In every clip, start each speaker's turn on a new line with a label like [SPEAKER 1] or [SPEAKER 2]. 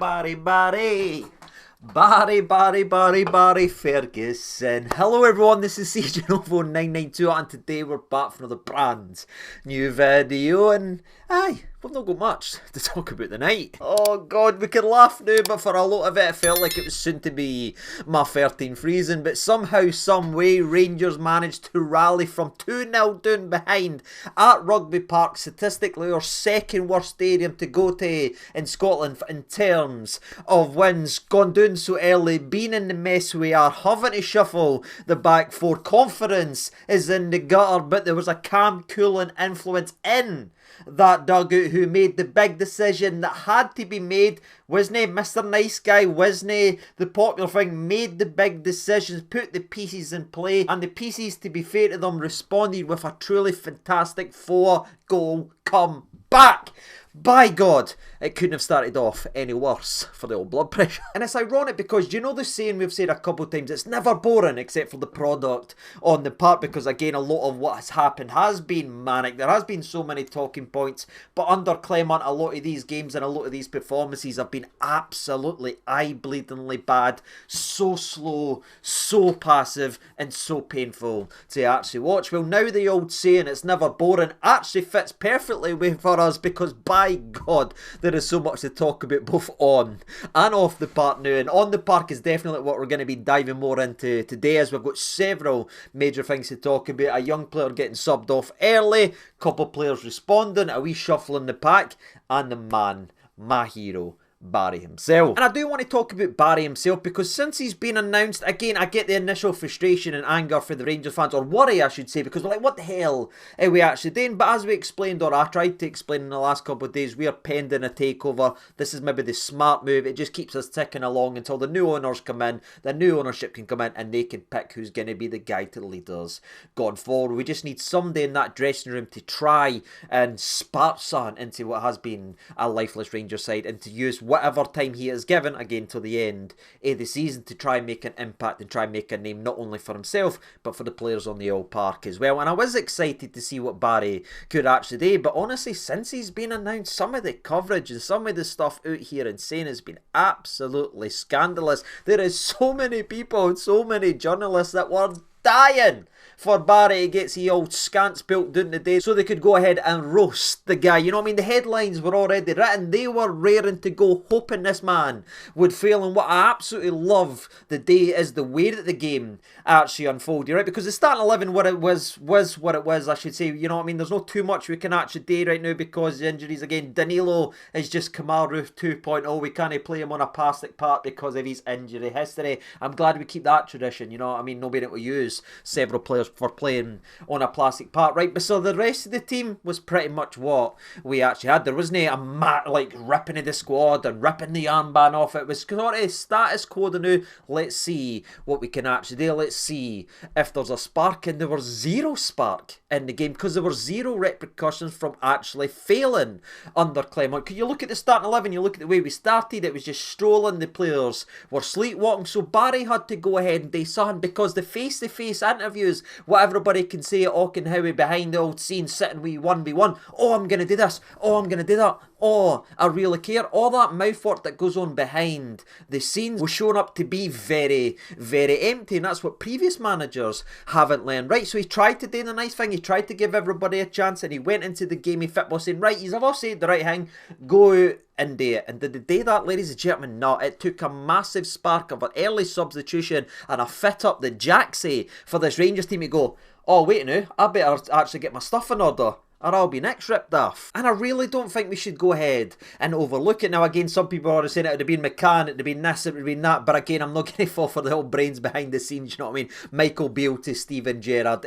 [SPEAKER 1] Barry Ferguson. Hello everyone, this is CJ992 and today we're back for another brand new video and we've not got much to talk about tonight. Oh god, we can laugh now, but for a lot of it felt like it was soon to be my 13th reason, but somehow, some way, Rangers managed to rally from 2-0 down behind at Rugby Park, statistically our second worst stadium to go to in Scotland in terms of wins, gone down so early, being in the mess we are, having to shuffle the back four, confidence is in the gutter, but there was a calm, cooling influence in that dugout who made the big decision that had to be made. Wasn't he Mr. Nice Guy? Wasn't he the popular thing? Made the big decisions, put the pieces in play, and the pieces, to be fair to them, responded with a truly fantastic 4-goal comeback. By God, it couldn't have started off any worse for the old blood pressure. And it's ironic because, you know the saying we've said a couple of times, it's never boring except for the product on the part, because again, a lot of what has happened has been manic. There has been so many talking points, but under Clement, a lot of these games and a lot of these performances have been absolutely eye-bleedingly bad. So slow, so passive, and so painful to actually watch. Well, now the old saying, it's never boring, actually fits perfectly for us, because by God, there is so much to talk about both on and off the park now, and on the park is definitely what we're going to be diving more into today, as we've got several major things to talk about. A young player getting subbed off early, couple players responding, a wee shuffle in the pack, and the man, my hero, Barry himself. And I do want to talk about Barry himself, because since he's been announced, again, I get the initial frustration and anger for the Rangers fans, or worry I should say, because we're like, what the hell are we actually doing? But as we explained, or I tried to explain in the last couple of days, we are pending a takeover. This is maybe the smart move. It just keeps us ticking along until the new owners come in, the new ownership can come in, and they can pick who's going to be the guy to lead us going forward. We just need somebody in that dressing room to try and spark something into what has been a lifeless Rangers side, and to use whatever time he is given, again till the end of the season, to try and make an impact and try and make a name not only for himself but for the players on the old park as well. And I was excited to see what Barry could actually do, but honestly, since he's been announced, some of the coverage and some of the stuff out here and saying has been absolutely scandalous. There is so many people and so many journalists that were dying for Barry to get the old scants built down today so they could go ahead and roast the guy. You know what I mean? The headlines were already written. They were raring to go, hoping this man would fail. And what I absolutely love the day is the way that the game actually unfolded, right? Because the starting 11, what it was what it was, I should say. You know what I mean? There's not too much we can actually do right now because the injuries. Again, Danilo is just Kamaru 2.0. We can't play him on a plastic part because of his injury history. I'm glad we keep that tradition, you know what I mean? Nobody will use several players for playing on a plastic part, right? But so the rest of the team was pretty much what we actually had. There wasn't a like ripping of the squad and ripping the armband off. It was sort of status quo now. Let's see what we can actually do. Let's see if there's a spark, and there was zero spark in the game because there were zero repercussions from actually failing under Clement. Could you look at the starting 11, you look at the way we started, it was just strolling, the players were sleepwalking, so Barry had to go ahead and do something, because the face-to-face interviews, what everybody can say at Auchenhowie behind the old scene, sitting with 1v1, oh, I'm going to do this, oh, I'm going to do that, oh, I really care. All that mouthwork that goes on behind the scenes was shown up to be very, very empty, and that's what previous managers haven't learned, right? So he tried to do the nice thing, he tried to give everybody a chance, and he went into the game of football saying, right, you've all said the right thing, go out and do it. And did they do that, ladies and gentlemen? No, it took a massive spark of an early substitution and a fit up the jacksy for this Rangers team to go, oh wait now, I better actually get my stuff in order, or I'll be next ripped off. And I really don't think we should go ahead and overlook it. Now again, some people are saying it would have been McCann, it would have been this, it would have been that, but again, I'm not going to fall for the whole brains behind the scenes, you know what I mean? Michael Beale to Steven Gerrard.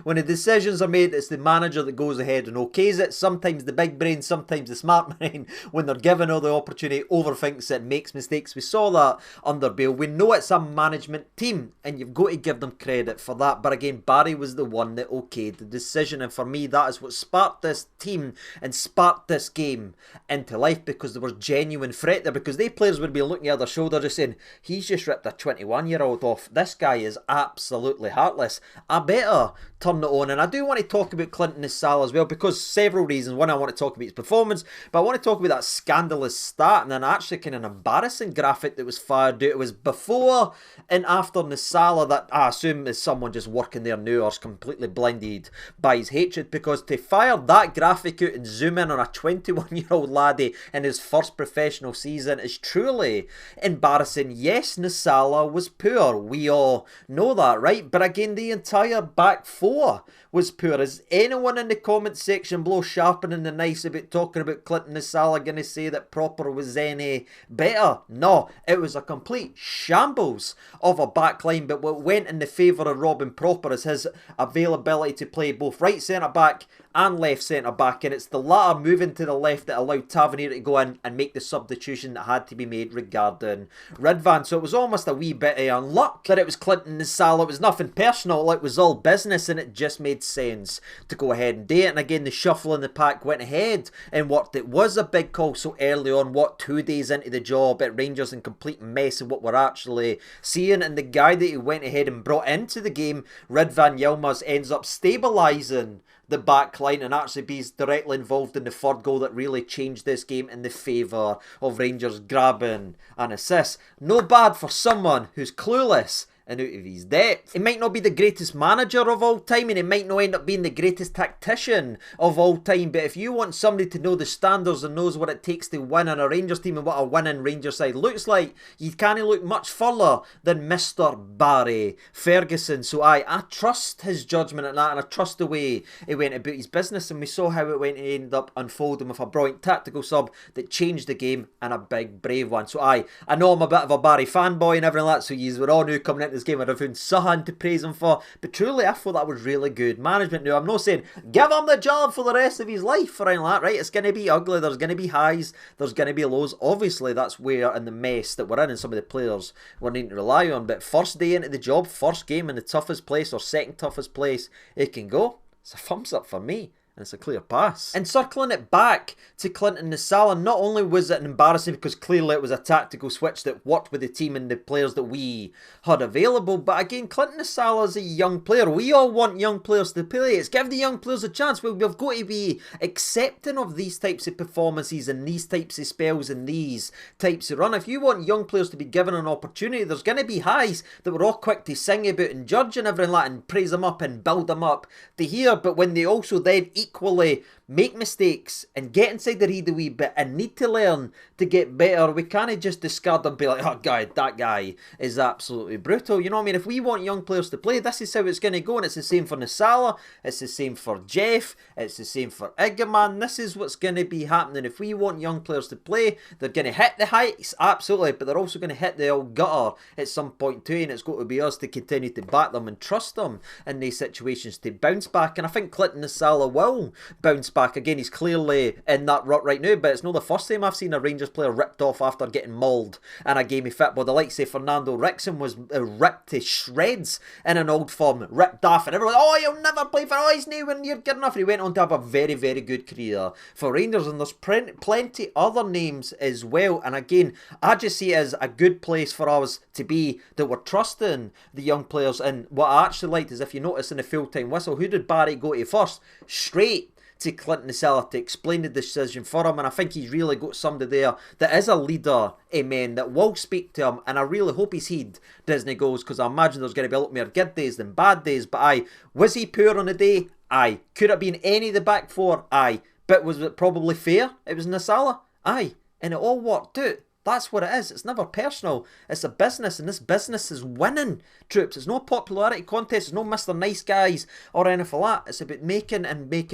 [SPEAKER 1] When the decisions are made, it's the manager that goes ahead and okays it. Sometimes the big brain, sometimes the smart brain, when they're given all the opportunity, overthinks it, makes mistakes. We saw that under Beale. We know it's a management team, and you've got to give them credit for that, but again, Barry was the one that okayed the decision, and for me, that is what sparked sparked this team and sparked this game into life, because there was genuine threat there, because they players would be looking at their shoulder just saying, he's just ripped a 21-year-old off. This guy is absolutely heartless. I better turn it on. And I do want to talk about Clinton Nisala as well, because several reasons. One, I want to talk about his performance, but I want to talk about that scandalous start and then actually kind of an embarrassing graphic that was fired out. It was before and after Nisala that I assume is someone just working there now or is completely blinded by his hatred, because to fire that graphic out and zoom in on a 21-year-old laddie in his first professional season is truly embarrassing. Yes, Nisala was poor. We all know that, right? But again, the entire back four was poor. Is anyone in the comment section below sharpening the knives about talking about Clinton Nisala going to say that Proper was any better? No, it was a complete shambles of a backline, but what went in the favour of Robin Proper is his availability to play both right centre-back and left centre-back, and it's the latter moving to the left that allowed Tavernier to go in and make the substitution that had to be made regarding Ridvan. So it was almost a wee bit of unluck that it was Clinton Nisala. It was nothing personal, it was all business, and it just made sense to go ahead and do it. And again, the shuffle in the pack went ahead and worked. It was a big call so early on, 2 days into the job at Rangers, in complete mess of what we're actually seeing. And the guy that he went ahead and brought into the game, Ridvan Yilmaz, ends up stabilising the back line and actually be directly involved in the third goal that really changed this game in the favour of Rangers grabbing an assist. No bad for someone who's clueless and out of his depth. He might not be the greatest manager of all time, and he might not end up being the greatest tactician of all time, but if you want somebody to know the standards and knows what it takes to win on a Rangers team and what a winning Rangers side looks like, you can't look much further than Mr. Barry Ferguson. So I trust his judgment at that, and I trust the way he went about his business, and we saw how it went and ended up unfolding with a brilliant tactical sub that changed the game, and a big brave one. So I know I'm a bit of a Barry fanboy and everything like that, so you were all new coming into this game. I'd have found something to praise him for, but truly I thought that was really good management. Now, I'm not saying give him the job for the rest of his life or anything like that, right? It's going to be ugly, there's going to be highs, there's going to be lows. Obviously that's where, in the mess that we're in, and some of the players we're needing to rely on, but first day into the job, first game in the toughest place or second toughest place it can go, it's a thumbs up for me. And it's a clear pass. And circling it back to Clinton Nisala, not only was it embarrassing because clearly it was a tactical switch that worked with the team and the players that we had available, but again, Clinton Nisala is a young player. We all want young players to play. It's give the young players a chance. We've got to be accepting of these types of performances and these types of spells and these types of run. If you want young players to be given an opportunity, there's going to be highs that we're all quick to sing about and judge and everything like that and praise them up and build them up to hear, but when they also then equally make mistakes and get inside their head a wee bit and need to learn to get better, we can't just discard them and be like, oh God, that guy is absolutely brutal. You know what I mean? If we want young players to play, this is how it's going to go, and it's the same for Nisala, it's the same for Jeff, it's the same for Igaman. This is what's going to be happening. If we want young players to play, they're going to hit the heights, absolutely, but they're also going to hit the old gutter at some point too, and it's got to be us to continue to back them and trust them in these situations to bounce back. And I think Clinton Nisala will bounce back. Again, he's clearly in that rut right now, but it's not the first time I've seen a Rangers player ripped off after getting mauled in a game of football. The likes of Fernando Rickson was ripped to shreds in an old form, ripped off, and everyone, oh, you'll never play for us now when you're good enough. And he went on to have a very, very good career for Rangers, and there's plenty other names as well. And again, I just see it as a good place for us to be, that we're trusting the young players. And what I actually liked is, if you notice in the full-time whistle, who did Barry go to first? Straight to Clinton Nisala to explain the decision for him, and I think he's really got somebody there that is a leader, amen, that will speak to him, and I really hope his head doesn't go, because I imagine there's going to be a lot more good days than bad days. But aye, was he poor on the day? Aye. Could it have been any of the back four? Aye. But was it probably fair? It was Nisala? Aye. And it all worked out. That's what it is. It's never personal. It's a business, and this business is winning, troops. It's no popularity contest. It's no Mr. Nice Guys or anything like that. It's about making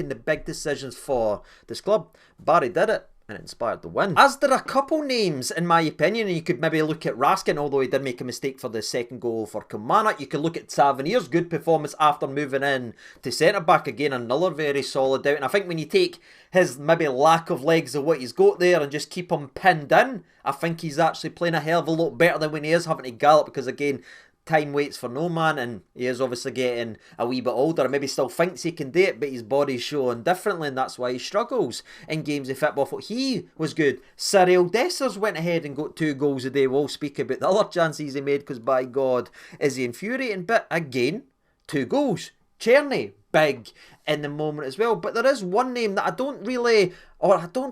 [SPEAKER 1] the big decisions for this club. Barry did it, and it inspired the win. As there are a couple names, in my opinion, and you could maybe look at Raskin, although he did make a mistake for the second goal for Kilmarnock. You could look at Tavernier's good performance after moving in to centre-back. Again, another very solid out. And I think when you take his maybe lack of legs of what he's got there and just keep him pinned in, I think he's actually playing a hell of a lot better than when he is having to gallop, because again, time waits for no man, and he is obviously getting a wee bit older. Maybe still thinks he can do it, but his body's showing differently, and that's why he struggles in games of football. Thought he was good. Cyril Dessers went ahead and got 2 goals a day. We'll speak about the other chances he made, because by God, is he infuriating. But again, 2 goals. Cerny, big in the moment as well. But there is one name that I don't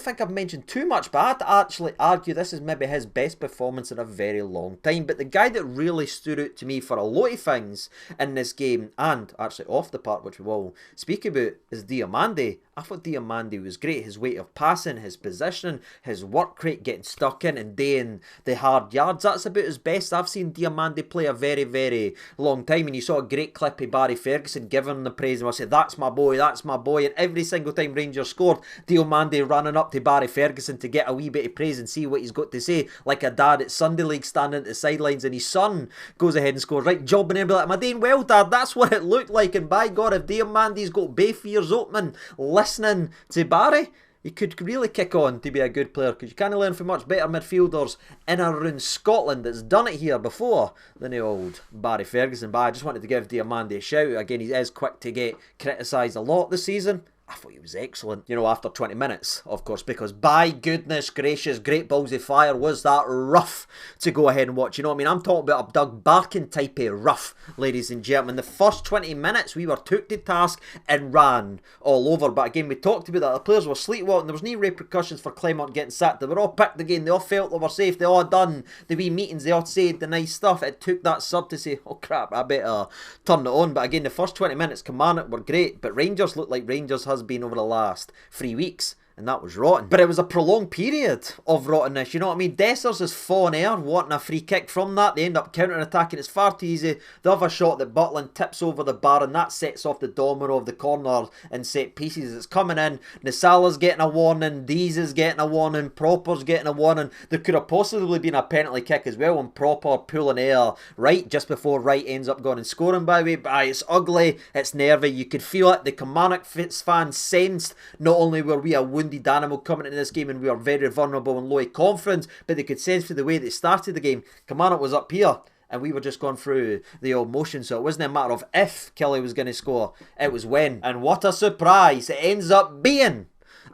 [SPEAKER 1] think I've mentioned too much, but I'd actually argue this is maybe his best performance in a very long time. But the guy that really stood out to me for a lot of things in this game, and actually off the park, which we will speak about, is Diomande. I thought Diomande was great. His weight of passing, his positioning, his work rate, getting stuck in and doing the hard yards. That's about his best I've seen Diomande play a very, very long time. And you saw a great clip of Barry Ferguson giving him the praise, and I said, that's my boy, that's my boy. And every single time Rangers scored, Diomande running up to Barry Ferguson to get a wee bit of praise and see what he's got to say, like a dad at Sunday League standing at the sidelines, and his son goes ahead and scores. Right, job, and he'll be like, am I doing well, Dad? That's what it looked like. And by God, if Diomande's got both ears open listening to Barry, he could really kick on to be a good player, because you can't learn from much better midfielders in and around Scotland that's done it here before than the old Barry Ferguson. But I just wanted to give Diomande a shout. Again, he is quick to get criticised a lot this season. I thought he was excellent, you know, after 20 minutes, of course, because by goodness gracious, great balls of fire, was that rough to go ahead and watch. You know what I mean? I'm talking about a Doug Barkin type of rough, ladies and gentlemen. The first 20 minutes, we were took to task and ran all over. But again, we talked about that. The players were sleepwalking. There was no repercussions for Kilmarnock getting sacked. They were all picked again. They all felt they were safe. They all done the wee meetings. They all said the nice stuff. It took that sub to say, oh crap, I better turn it on. But again, the first 20 minutes, Kilmarnock were great. But Rangers looked like Rangers has been over the last 3 weeks, and that was rotten. But it was a prolonged period of rottenness, you know what I mean? Dessers is falling air, wanting a free kick from that. They end up counter-attacking. It's far too easy. The other shot that Butland tips over the bar, and that sets off the domino of the corner and set pieces. It's coming in. Nasala's getting a warning. Dees is getting a warning. Proper's getting a warning. There could have possibly been a penalty kick as well, and Proper pulling air right just before Wright ends up going and scoring, by the way. But it's ugly. It's nervy. You could feel it. The Kilmarnock fans sensed not only were we a wounded animal coming into this game and we were very vulnerable and low of confidence, but they could sense through the way they started the game, Kilmarnock was up here and we were just going through the old motion. So it wasn't a matter of if Kelly was going to score, it was when. And what a surprise, it ends up being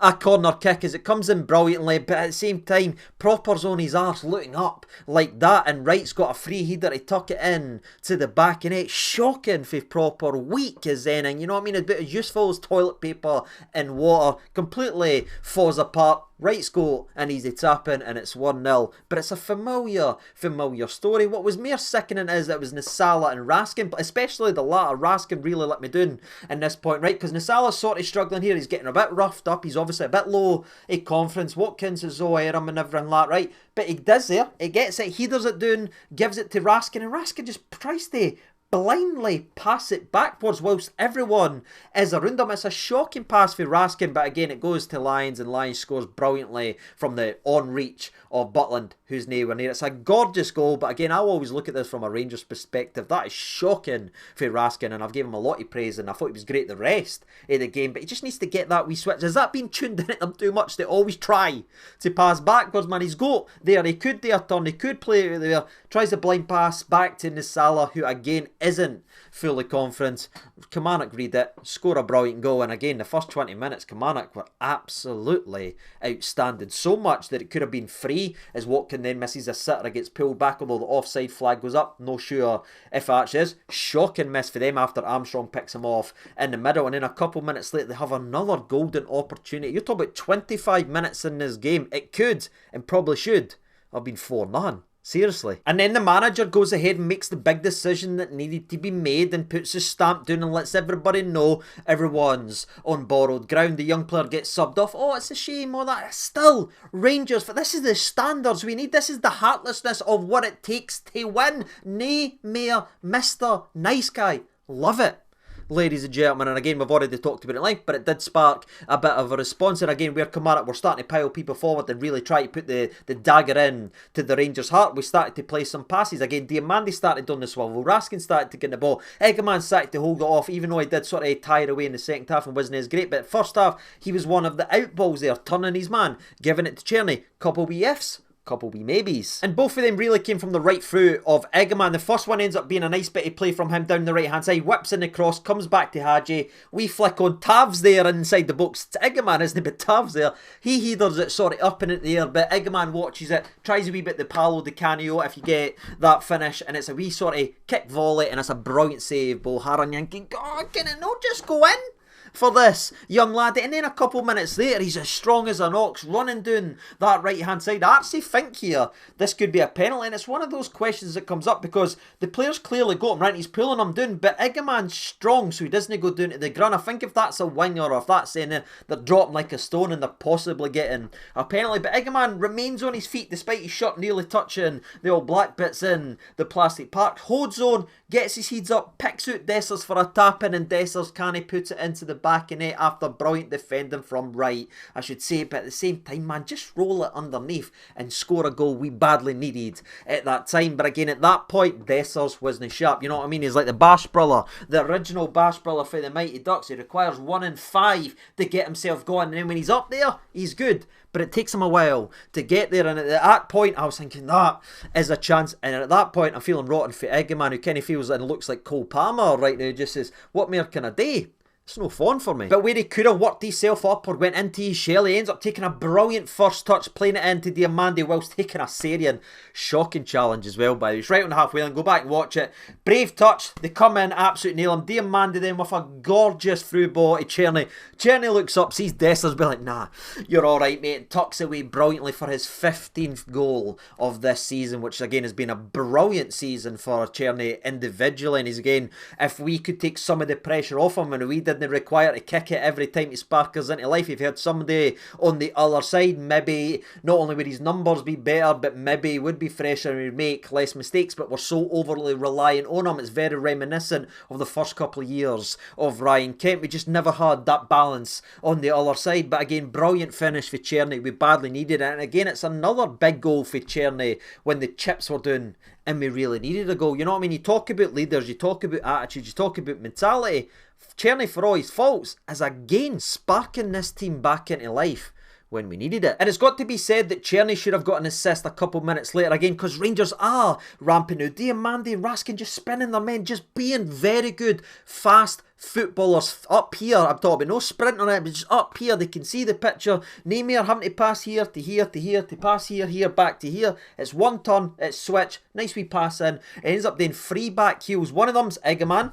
[SPEAKER 1] a corner kick as it comes in brilliantly, but at the same time, Proper's on his arse looking up like that, and Wright's got a free header to tuck it in to the back, and it's shocking for Proper, weak as anything, you know what I mean? A bit as useful as toilet paper in water, completely falls apart. Wright's goal and easy tapping, and it's 1-0. But it's a familiar story. What was more sickening is that it was Nasala and Raskin, but especially the latter. Raskin really let me down in this point, right? Because Nasala's sort of struggling here. He's getting a bit roughed up. He's obviously a bit low in confidence. Watkins is all air him and everything like that, right? But he does there. He gets it, headers it down, gives it to Raskin, and Raskin just tries to blindly pass it backwards whilst everyone is around him. It's a shocking pass for Raskin, but again it goes to Lyons, and Lyons scores brilliantly from the on reach of Butland, who's nowhere near. It's a gorgeous goal, but again I always look at this from a Rangers perspective. That is shocking for Raskin, and I've given him a lot of praise, and I thought he was great the rest of the game, but he just needs to get that wee switch. Has that been tuned in at them too much? They always try to pass backwards, man. He's got there, he could do a turn, he could play it there, tries a blind pass back to Nasala, who again isn't fully confident. Kilmarnock read it, score a brilliant goal, and again the first 20 minutes Kilmarnock were absolutely outstanding, so much that it could have been free as Watkin then misses a sitter, gets pulled back, although the offside flag goes up. No sure if it actually is. Shocking miss for them after Armstrong picks him off in the middle, and then a couple minutes later they have another golden opportunity. You're talking about 25 minutes in this game. It could and probably should have been 4-0. Seriously. And then the manager goes ahead and makes the big decision that needed to be made and puts his stamp down and lets everybody know everyone's on borrowed ground. The young player gets subbed off. Oh, it's a shame, all that. Still, Rangers, but this is the standards we need. This is the heartlessness of what it takes to win. Nay, Mayor, Mr. Nice Guy. Love it, ladies and gentlemen. And again, we've already talked about it length, but it did spark a bit of a response. And again, where Kilmarnock were starting to pile people forward and really try to put the dagger in to the Rangers' heart, we started to play some passes. Again, Diomande started on the swivel, Raskin started to get the ball, Egerman started to hold it off, even though he did sort of tire away in the second half and wasn't as great. But first half, he was one of the outballs there, turning his man, giving it to Cerny. Couple wee ifs, couple wee maybes. And both of them really came from the right through of Egeman. The first one ends up being a nice bit of play from him down the right hand side, whips in the cross, comes back to Hadji, we flick on, Tav's there inside the box. It's Egeman, isn't it? But Tav's there, he headers it up and in the air, but Egeman watches it, tries a wee bit the Palo Di Canio if you get that finish, and it's a wee sort of kick volley, and it's a brilliant save. Boharan Yankee, God, can it not just go in for this young lad? And then a couple minutes later, he's as strong as an ox, running down that right hand side. I actually think here this could be a penalty, and it's one of those questions that comes up because the player's clearly got him right, he's pulling him down, but Egeman's strong, so he doesn't go down to the ground. I think if that's a winger, or if that's saying they're dropping like a stone and they're possibly getting a penalty, but Egeman remains on his feet despite his shirt nearly touching the old black bits in the plastic park, holds on, gets his heads up, picks out Dessers for a tap in, and Dessers can't put it into the back of net after brilliant defending from right, I should say. But at the same time, man, just roll it underneath and score a goal we badly needed at that time. But again, at that point, Dessers wasn't sharp, you know what I mean? He's like the Bash Brother, the original Bash Brother for the Mighty Ducks. He requires 1 in 5 to get himself going, and then when he's up there, he's good. But it takes him a while to get there, and at that point I was thinking that is a chance, and at that point I'm feeling rotten for Egeman, who kind of feels and looks like Cole Palmer right now, just says, what more can I do? It's no fun for me. But where he could have worked himself up or went into his shell, he ends up taking a brilliant first touch, playing it into Diamandi whilst taking a Syrian shocking challenge as well. By the way, he's right on the halfway line, go back and watch it. Brave touch, they come in, absolutely nail him. Diamandi then with a gorgeous through ball to Cerny. Cerny looks up, sees Dessers, be like, nah, you're alright mate, and tucks away brilliantly for his 15th goal of this season, which again has been a brilliant season for Cerny individually. And he's again, if we could take some of the pressure off him and we didn't require to kick it every time to spark us into life, if he had somebody on the other side, maybe not only would his numbers be better, but maybe he would be fresher and he'd make less mistakes. But we're so overly reliant on him, it's very reminiscent of the first couple of years of Ryan Kent. We just never had that balance on the other side. But again, brilliant finish for Cerny, we badly needed it. And again, it's another big goal for Cerny when the chips were down and we really needed a goal. You know what I mean? You talk about leaders, you talk about attitude, you talk about mentality. Cerny, for all his faults, is again sparking this team back into life when we needed it. And it's got to be said that Cerny should have got an assist a couple minutes later again, because Rangers are ramping out. Diamandi and Raskin just spinning their men, just being very good, fast footballers up here. I'm talking about no sprint on it, but just up here. They can see the picture. Neymar having to pass here to here to here to pass here, here, back to here. It's one turn, it's switch, nice wee pass in. It ends up doing 3 back heels. One of them's Egeman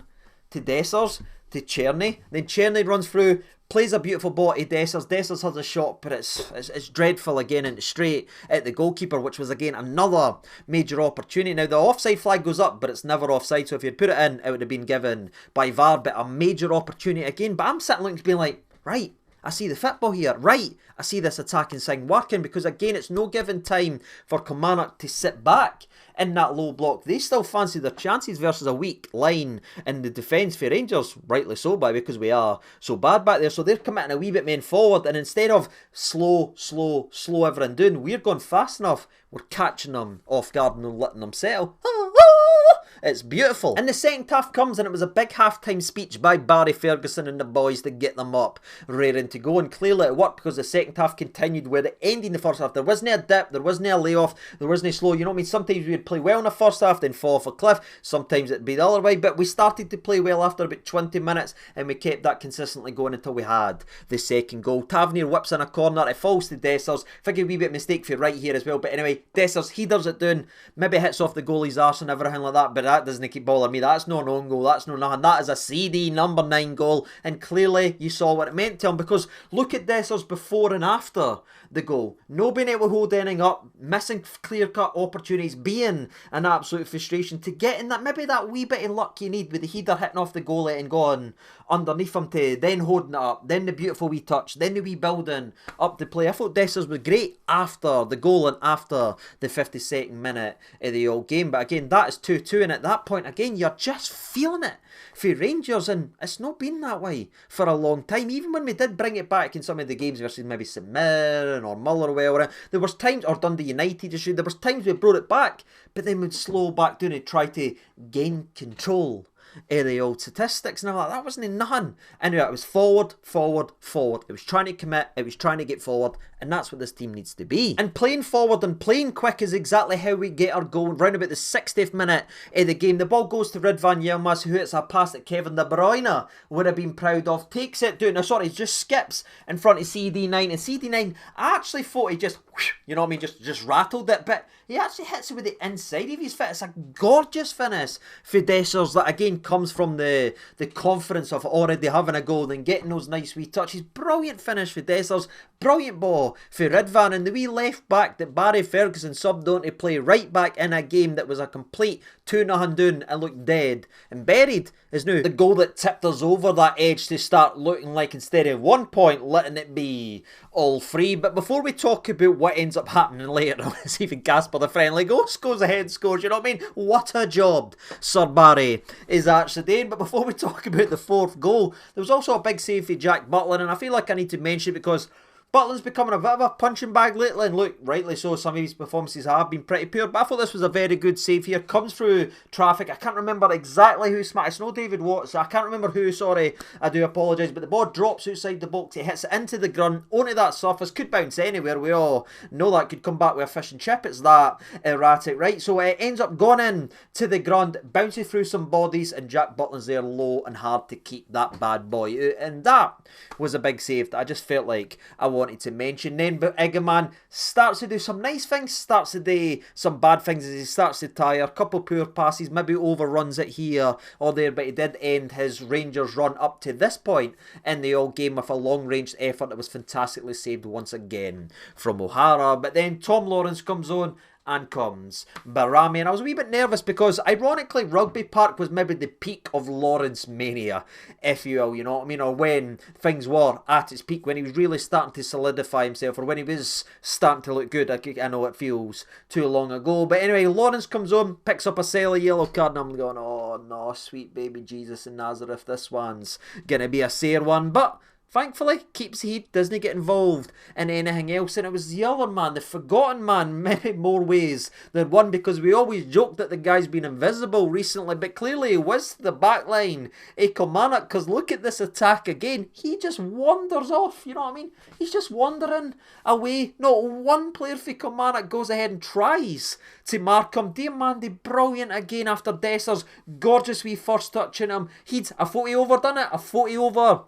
[SPEAKER 1] to Dessers to Cerny. Then Cerny runs through, plays a beautiful ball to Dessers. Dessers has a shot, but it's dreadful again, and straight at the goalkeeper, which was again another major opportunity. Now the offside flag goes up, but it's never offside, so if you'd put it in, it would have been given by VAR. But a major opportunity again. But I'm sitting looking, being like, right, I see the football here. Right, I see this attacking thing working, because again, it's no given time for Kilmarnock to sit back in that low block. They still fancy their chances versus a weak line in the defence for Rangers, rightly so, because we are so bad back there. So they're committing a wee bit men forward, and instead of slow everything down, we're going fast enough, we're catching them off guard and letting them settle. It's beautiful. And the second half comes, and it was a big half-time speech by Barry Ferguson and the boys to get them up, raring to go. And clearly it worked, because the second half continued where it ended in the first half. There wasn't a dip, there wasn't a layoff, there wasn't a slow. You know what I mean? Sometimes we would play well in the first half, then fall off a cliff. Sometimes it'd be the other way. But we started to play well after about 20 minutes, and we kept that consistently going until we had the second goal. Tavernier whips in a corner, it falls to Dessers. Figure a wee bit mistake for right here as well. But anyway, Dessers headers it down, maybe hits off the goalie's arse and everything like that, but that doesn't keep bothering me. That's no own goal, that's no nothing. That is a CD number 9 goal, and clearly you saw what it meant to him, because look at Dessers before and after the goal. No being able to hold anything up, missing clear-cut opportunities, being an absolute frustration, to get in that, maybe that wee bit of luck you need with the header hitting off the goalie and going underneath him, to then holding it up, then the beautiful wee touch, then the wee building up the play. I thought Dessers was great after the goal and after the 52nd minute of the old game. But again, that is 2-2, and at that point again, you're just feeling it for Rangers, and it's not been that way for a long time. Even when we did bring it back in some of the games versus maybe St Mirren or Motherwell, there was times, or Dundee United, there was times we brought it back, but then we'd slow back down and try to gain control the old statistics, and I'm like, that wasn't nothing. Anyway, it was forward, forward, forward. It was trying to commit, it was trying to get forward, and that's what this team needs to be. And playing forward and playing quick is exactly how we get our goal. Round about the 60th minute of the game, the ball goes to Ridvan Yilmaz, who hits a pass that Kevin De Bruyne would have been proud of. Takes it, just skips in front of CD9, and CD9, I actually thought he just, you know what I mean, just rattled it, but he actually hits it with the inside of his foot. It's a gorgeous finish for Dessers that again comes from the confidence of already having a goal and getting those nice wee touches. Brilliant finish for Dessers, brilliant ball for Ridvan, and the wee left back that Barry Ferguson subbed on to play right back in a game that was a complete 2-0 down and looked dead and buried is now the goal that tipped us over that edge to start looking like, instead of 1 point, letting it be all three. But before we talk about what ends up happening later, let's even Casper the friendly ghost goes ahead, scores, you know what I mean? What a job Sir Barry is actually doing. But before we talk about the fourth goal, there was also a big save for Jack Butland, and I feel like I need to mention it because Butland's becoming a bit of a punching bag lately, and look, rightly so, some of his performances have been pretty poor, but I thought this was a very good save here. Comes through traffic, I can't remember exactly who smacked, it's no David Watts, I can't remember who, sorry, I do apologise, but the ball drops outside the box, it hits it into the grunt, onto that surface, could bounce anywhere, we all know that, could come back with a fish and chip, it's that erratic, right? So it ends up going in to the grunt, bounces through some bodies, and Jack Butland's there low and hard to keep that bad boy out, and that was a big save that I just felt like I wanted to mention. Then but Egeman starts to do some nice things, starts to do some bad things as he starts to tire, a couple poor passes, maybe overruns it here or there, but he did end his Rangers run up to this point in the all game with a long range effort that was fantastically saved once again from O'Hara. But then Tom Lawrence comes on and comes Barjami, and I was a wee bit nervous because ironically Rugby Park was maybe the peak of Lawrence mania, if you will, you know what I mean, or when things were at its peak, when he was really starting to solidify himself, or when he was starting to look good. I know it feels too long ago, but anyway, Lawrence comes on, picks up a silly yellow card, and I'm going, oh no, sweet baby Jesus in Nazareth, this one's gonna be a sore one, but thankfully, keeps the heat, doesn't get involved in anything else. And it was the other man, the forgotten man, many more ways than one, because we always joke that the guy's been invisible recently, but clearly he was the back line, Kilmarnock, because look at this attack again. He just wanders off, you know what I mean? He's just wandering away. Not one player for Kilmarnock goes ahead and tries to mark him. Diamandi brilliant again after Dessers. Gorgeous wee first touch in him. He'd a 40 over done it, a 40 over.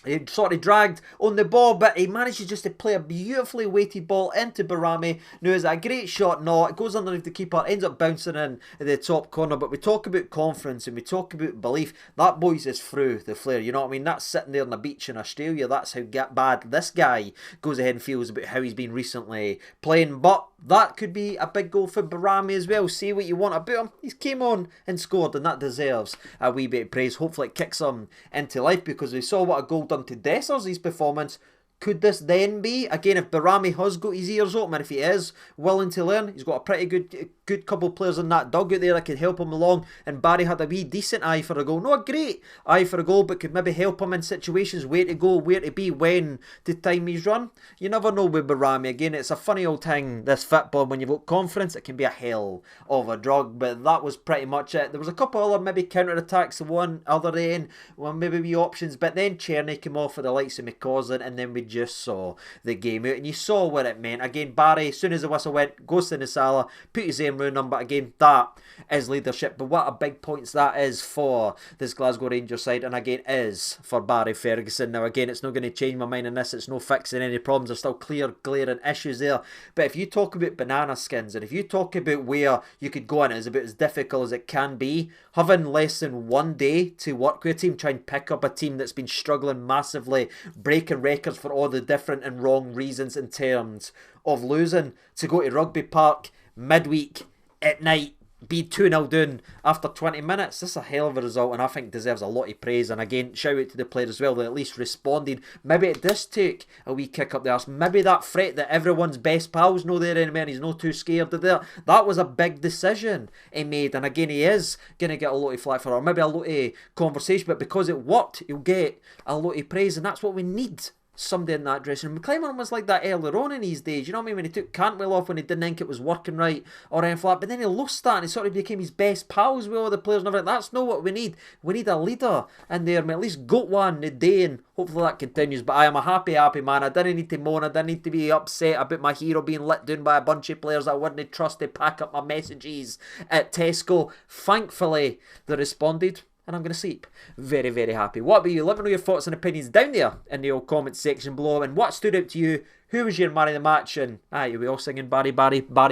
[SPEAKER 1] He sort of dragged on the ball, but he manages just to play a beautifully weighted ball into Barjami. Now, it's a great shot. No, it goes underneath the keeper, ends up bouncing in the top corner. But we talk about confidence and we talk about belief. That boy's is through the flare. You know what I mean? That's sitting there on the beach in Australia. That's how bad this guy goes ahead and feels about how he's been recently playing. But that could be a big goal for Barjami as well. Say what you want about him. He's came on and scored, and that deserves a wee bit of praise. Hopefully it kicks him into life, because we saw what a goal done to Dessers' his performance. Could this then be, again, if Barjami has got his ears open, and if he is willing to learn, he's got a pretty good couple of players in that dugout there that could help him along, and Barry had a wee decent eye for a goal. Not a great eye for a goal, but could maybe help him in situations, where to go, where to be, when to time his run. You never know with Barjami. Again, it's a funny old thing, this football, when you've got confidence, it can be a hell of a drug, but that was pretty much it. There was a couple other maybe counter-attacks, the one other end, well, maybe wee options, but then Cerny came off for the likes of McCausland, and then we just saw the game out, and you saw what it meant. Again, Barry, as soon as the whistle went, goes to Nisala, put his aim round him, but again, that is leadership. But what a big points that is for this Glasgow Rangers side, and again is for Barry Ferguson. Now again, it's not going to change my mind on this, it's no fixing any problems, there's still clear glaring issues there, but if you talk about banana skins, and if you talk about where you could go in, it's about as difficult as it can be, having less than 1 day to work with a team, try and pick up a team that's been struggling massively, breaking records for all the different and wrong reasons in terms of losing, to go to Rugby Park midweek at night, be 2-0 down after 20 minutes. This is a hell of a result, and I think deserves a lot of praise. And again, shout out to the players as well that at least responded. Maybe it does take a wee kick up the arse. Maybe that threat that everyone's best pals know there anymore, and he's not too scared of there. That was a big decision he made, and again, he is going to get a lot of flack for it, or maybe a lot of conversation, but because it worked, he'll get a lot of praise, and that's what we need. somebody in that dressing room. Kilmarnock was like that earlier on in his days, you know what I mean, when he took Cantwell off when he didn't think it was working right or anything like that, but then he lost that and he sort of became his best pals with all the players and everything. That's not what we need. We need a leader in there. We at least got one a day, and hopefully that continues. But I am a happy man. I didn't need to moan. I didn't need to be upset about my hero being let down by a bunch of players I wouldn't trust to pack up my messages at Tesco. Thankfully, they responded, and I'm going to sleep very, very happy. What about you? Let me know your thoughts and opinions down there in the old comment section below. And what stood out to you? Who was your man of the match? And are we all singing Barry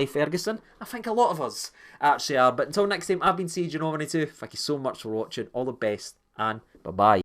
[SPEAKER 1] Ferguson? I think a lot of us actually are. But until next time, I've been CJ92. Thank you so much for watching. All the best, and bye-bye.